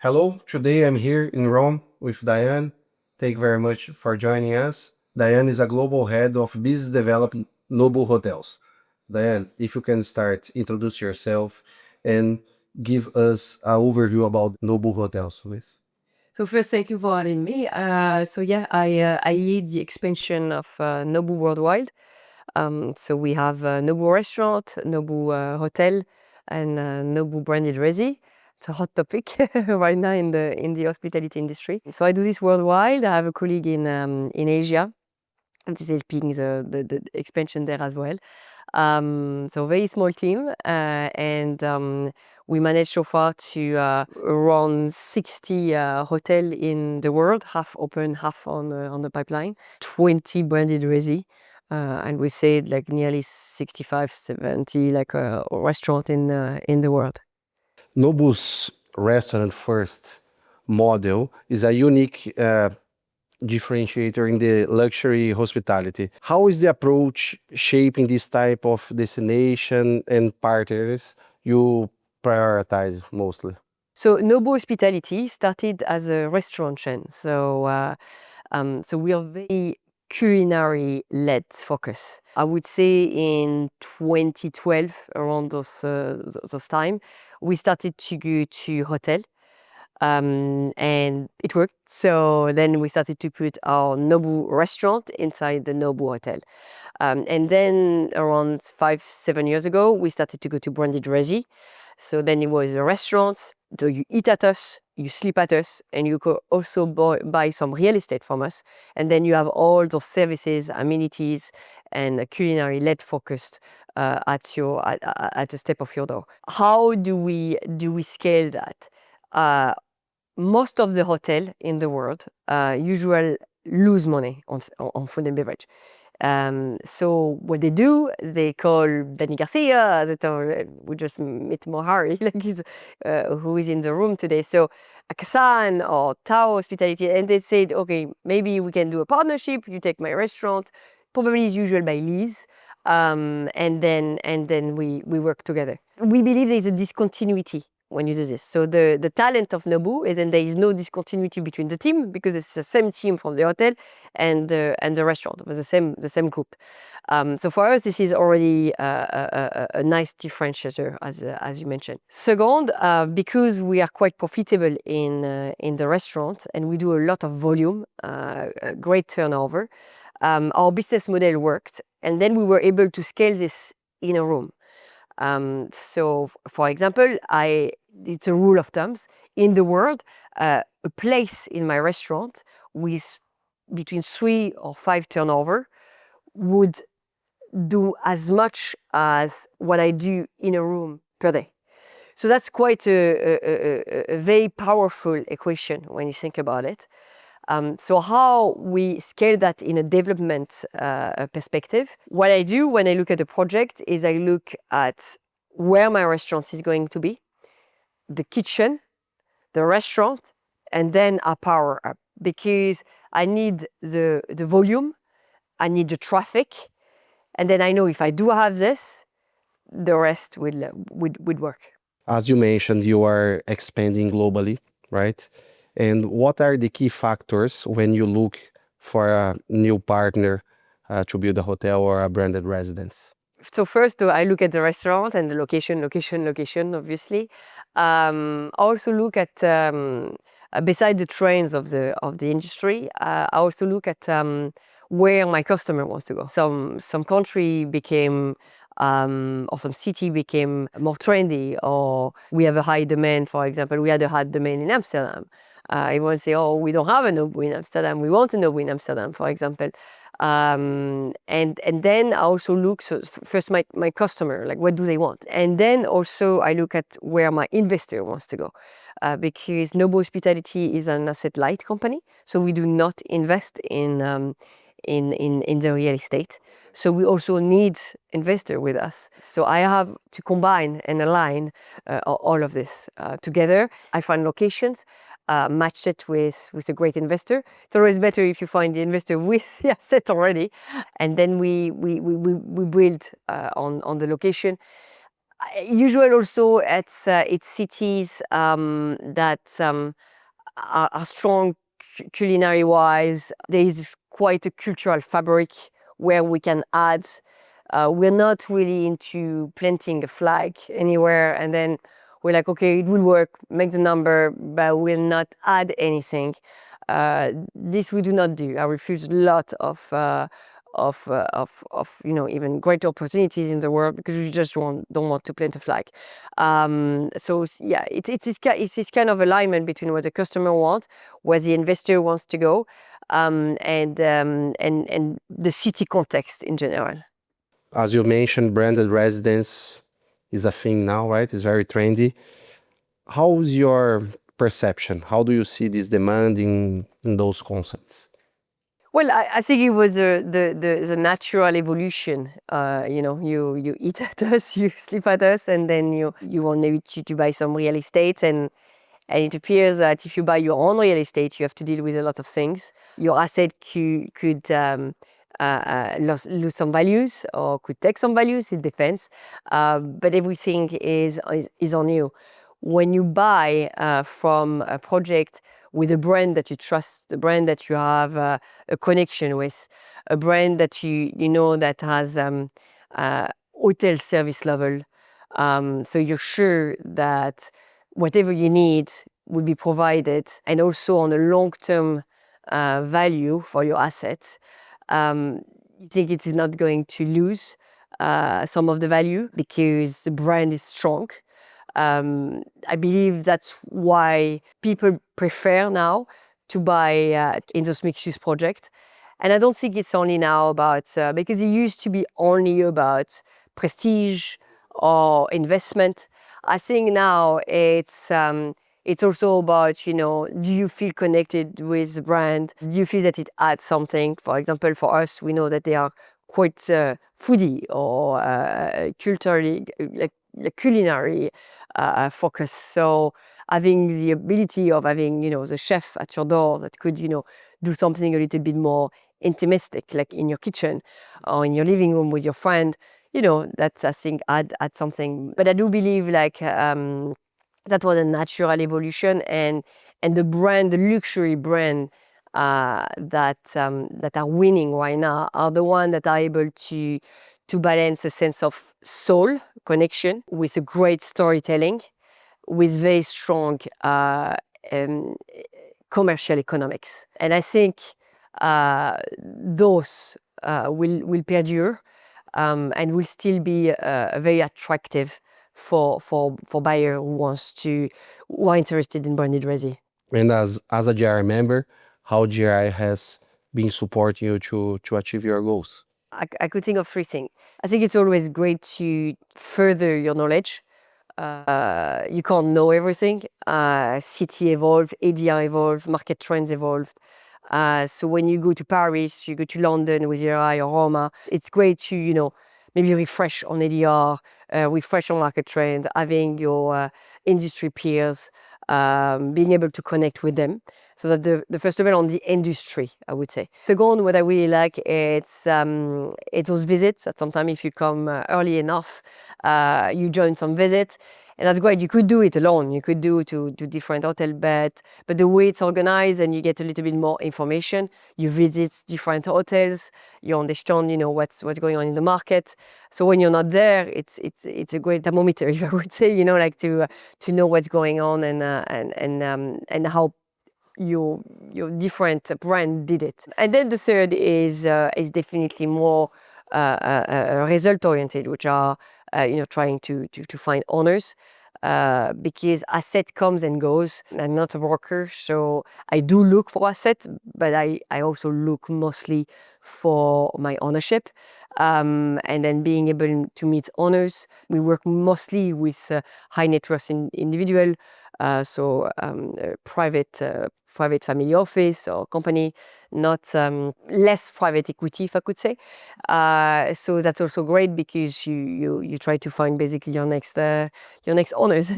Hello, today I'm here in Rome with Diane. Thank you very much for joining us. Diane is a global head of business development Nobu Hotels. Diane, if you can start, introduce yourself and give us an overview about Nobu Hotels, please. So first, thank you for having me. I lead the expansion of Nobu worldwide. So we have Nobu Restaurant, Nobu Hotel, and Nobu branded resi. It's a hot topic right now in the hospitality industry. So I do this worldwide. I have a colleague in Asia that is helping the expansion there as well. So very small team, and we managed so far to around 60 hotel in the world, half open, half on the pipeline, 20 branded resi, and we said like nearly 65, 70 like a restaurant in the world. Nobu's restaurant first model is a unique differentiator in the luxury hospitality. How is the approach shaping this type of destination and partners you prioritize mostly? So Nobu Hospitality started as a restaurant chain. So we are very culinary-led focus. I would say in 2012, around those time, we started to go to hotel, and it worked. So then we started to put our Nobu restaurant inside the Nobu hotel. And then around 5, 7 years ago, we started to go to branded resi. So then it was a restaurant. So you eat at us, you sleep at us, and you could also buy some real estate from us. And then you have all those services, amenities, and culinary-led focused at a step of your door. How do we scale that? Most of the hotel in the world usually lose money on food and beverage. So what they do, they call Danny Garcia, we just meet Mohari, who is in the room today. So Akasan or Tao Hospitality, and they said, okay, maybe we can do a partnership. You take my restaurant, probably is usual by lease, and then we work together. We believe there is a discontinuity when you do this. So the talent of Nobu is, and there is no discontinuity between the team because it's the same team from the hotel and the restaurant, but the same group. So for us, this is already a nice differentiator, as you mentioned. Second, because we are quite profitable in the restaurant and we do a lot of volume, great turnover, our business model worked, and then we were able to scale this in a room. So, for example, it's a rule of thumbs in the world. A place in my restaurant with between 3 or 5 turnover would do as much as what I do in a room per day. So that's quite a very powerful equation when you think about it. So how we scale that in a development perspective, what I do when I look at a project is I look at where my restaurant is going to be, the kitchen, the restaurant, and then I power up because I need the volume, I need the traffic, and then I know if I do have this, the rest would work. As you mentioned, you are expanding globally, right? And what are the key factors when you look for a new partner to build a hotel or a branded residence? So first, I look at the restaurant and the location, obviously. I also look at, beside the trends of the industry, I also look at where my customer wants to go. Some country became, or some city became more trendy, or we have a high demand. For example, we had a high demand in Amsterdam. Everyone say, oh, we don't have a Nobu in Amsterdam. We want a Nobu in Amsterdam, for example. And then I also look, so first my customer, like what do they want? And then also I look at where my investor wants to go. Because Nobu Hospitality is an asset-light company, so we do not invest in the real estate. So we also need investor with us. So I have to combine and align all of this together. I find locations, match it with a great investor. It's always better if you find the investor with the asset already, and then we build on the location. Usual also it's cities that are strong culinary wise. There is quite a cultural fabric where we can add. We're not really into planting a flag anywhere and then we're like, okay, it will work, make the number, but we'll not add anything. This we do not do. I refuse a lot of even great opportunities in the world because we just don't want to plant a flag. So yeah, it's this kind of alignment between what the customer wants, where the investor wants to go, and the city context in general. As you mentioned, branded residence is a thing now, right? It's very trendy. How's your perception? How do you see this demand in those concepts? Well, I think it was the natural evolution. You eat at us, you sleep at us, and then you want maybe to buy some real estate. And it appears that if you buy your own real estate, you have to deal with a lot of things. Your asset could lose some values or could take some values, it depends. But everything is on you. When you buy from a project with a brand that you trust, a brand that you have a connection with, a brand that you know that has hotel service level, so you're sure that whatever you need will be provided, and also on a long-term value for your assets. You think it is not going to lose some of the value because the brand is strong. I believe that's why people prefer now to buy in those mixed-use projects. And I don't think it's only now about, because it used to be only about prestige or investment. I think now it's also about, do you feel connected with the brand? Do you feel that it adds something? For example, for us, we know that they are quite foodie or culturally, like culinary focus. So having the ability of having, the chef at your door that could, do something a little bit more intimistic, like in your kitchen or in your living room with your friend, that's, I think, add something. But I do believe that was a natural evolution, and the brand, the luxury brand that are winning right now are the ones that are able to balance a sense of soul connection with a great storytelling, with very strong commercial economics. And I think those will perdure and will still be very attractive for buyer who are interested in branded resi. And as a GRI member, how GRI has been supporting you to achieve your goals? I could think of three things. I think it's always great to further your knowledge. You can't know everything. City evolved, ADR evolved, market trends evolved. So when you go to Paris, you go to London with your eye or Roma, it's great to, maybe refresh on ADR, refresh on market trend, having your industry peers, being able to connect with them. So that the first level on the industry, I would say. Second, what I really like, it's those visits. That sometimes if you come early enough, you join some visits. And that's great. You could do it alone. You could do to different hotel beds. But the way it's organized and you get a little bit more information, you visit different hotels, you understand, what's going on in the market. So when you're not there, it's a great thermometer, if I would say, to know what's going on and how your different brand did it. And then the third is definitely more result oriented, which are trying to find owners, because asset comes and goes. I'm not a broker, so I do look for asset, but I also look mostly for my ownership. And then being able to meet owners. We work mostly with high net worth individual, so private family office or company, not less private equity, if I could say. So that's also great because you try to find basically your next owners.